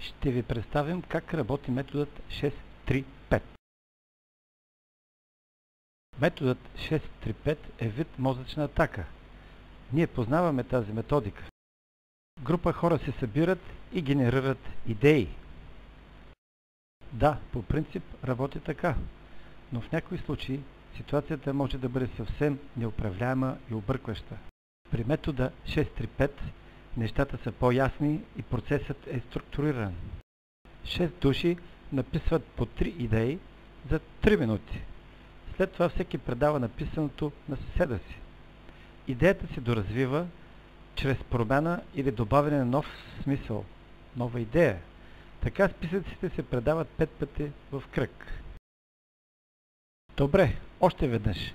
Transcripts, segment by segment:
Ще ви представим как работи методът 6-3-5. Методът 6-3-5 е вид мозъчна атака. Ние познаваме тази методика. Група хора се събират и генерират идеи. Да, по принцип работи така, но в някои случаи ситуацията може да бъде съвсем неуправляема и объркваща. При метода 6-3-5 нещата са по-ясни и процесът е структуриран. 6 души написват по 3 идеи за 3 минути. След това всеки предава написаното на съседа си. Идеята се доразвива чрез промяна или добавяне на нов смисъл, нова идея. Така списъците се предават 5 пъти в кръг. Добре, още веднъж,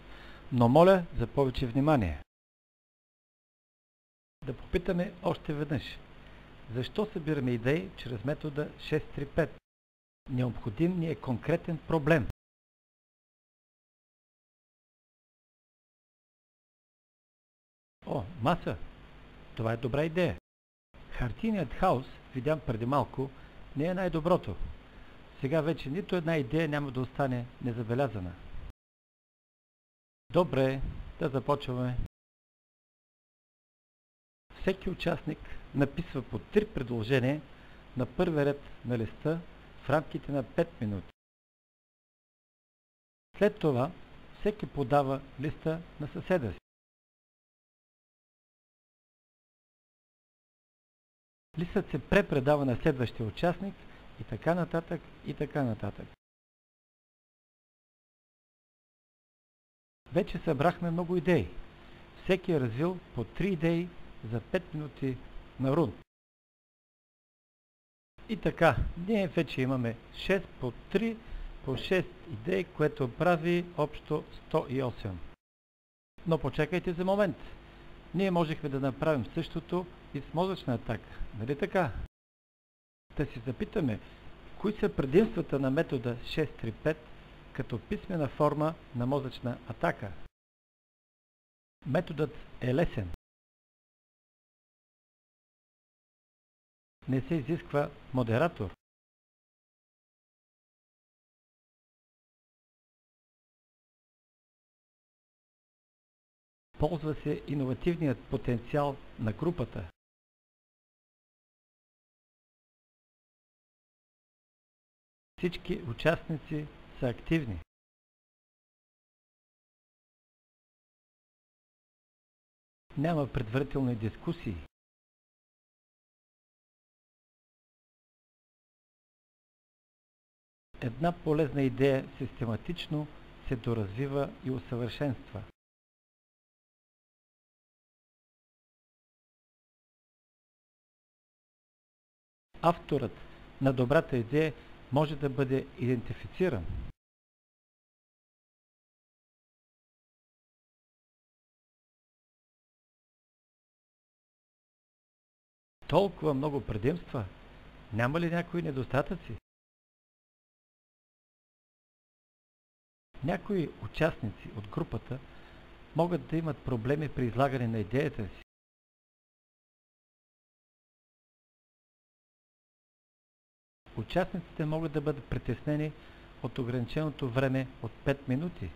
но моля за повече внимание. Да попитаме още веднъж. Защо събираме идеи чрез метода 6-3-5? Необходим ни е конкретен проблем. О, маса! Това е добра идея. Хартийният хаос, видян преди малко, не е най-доброто. Сега вече нито една идея няма да остане незабелязана. Добре, да започваме. Всеки участник написва по 3 предложения на първи ред на листа в рамките на 5 минути. След това всеки подава листа на съседа си. Листът се препредава на следващия участник и така нататък, и така нататък. Вече събрахме много идеи. Всеки е развил по 3 идеи за 5 минути на рун. И така, ние вече имаме 6 по 3 по 6 идеи, което прави общо 108. Но почекайте за момент. Ние можехме да направим същото и с мозъчна атака, нали така? Да си запитаме, кои са предимствата на метода 6-3-5 като писмена форма на мозъчна атака. Методът е лесен. Не се изисква модератор. Ползва се иновативният потенциал на групата. Всички участници са активни. Няма предварителни дискусии. Една полезна идея систематично се доразвива и усъвършенства. Авторът на добрата идея може да бъде идентифициран. Толкова много предимства, няма ли някои недостатъци? Някои участници от групата могат да имат проблеми при излагане на идеята си. Участниците могат да бъдат притеснени от ограниченото време от 5 минути.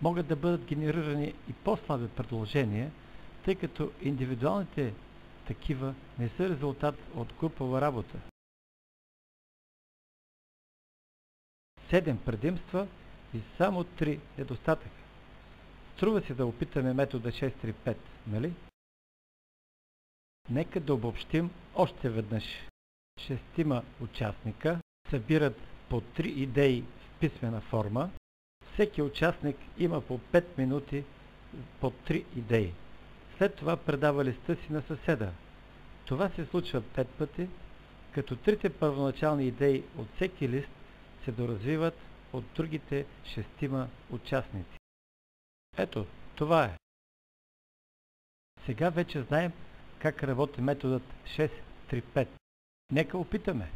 Могат да бъдат генерирани и по-слаби предложения, тъй като индивидуалните такива не са резултат от групова работа. 7 предимства и само 3 недостатъка. Струва се да опитаме метода 6-3-5, нали? Нека да обобщим още веднъж. 6 участника събират по 3 идеи в писмена форма. Всеки участник има по 5 минути по 3 идеи. След това предава листа си на съседа. Това се случва 5 пъти, като 3 първоначални идеи от всеки лист се доразвиват от другите 6 участници. Ето, това е. Сега вече знаем как работи методът 6-3-5. Нека опитаме.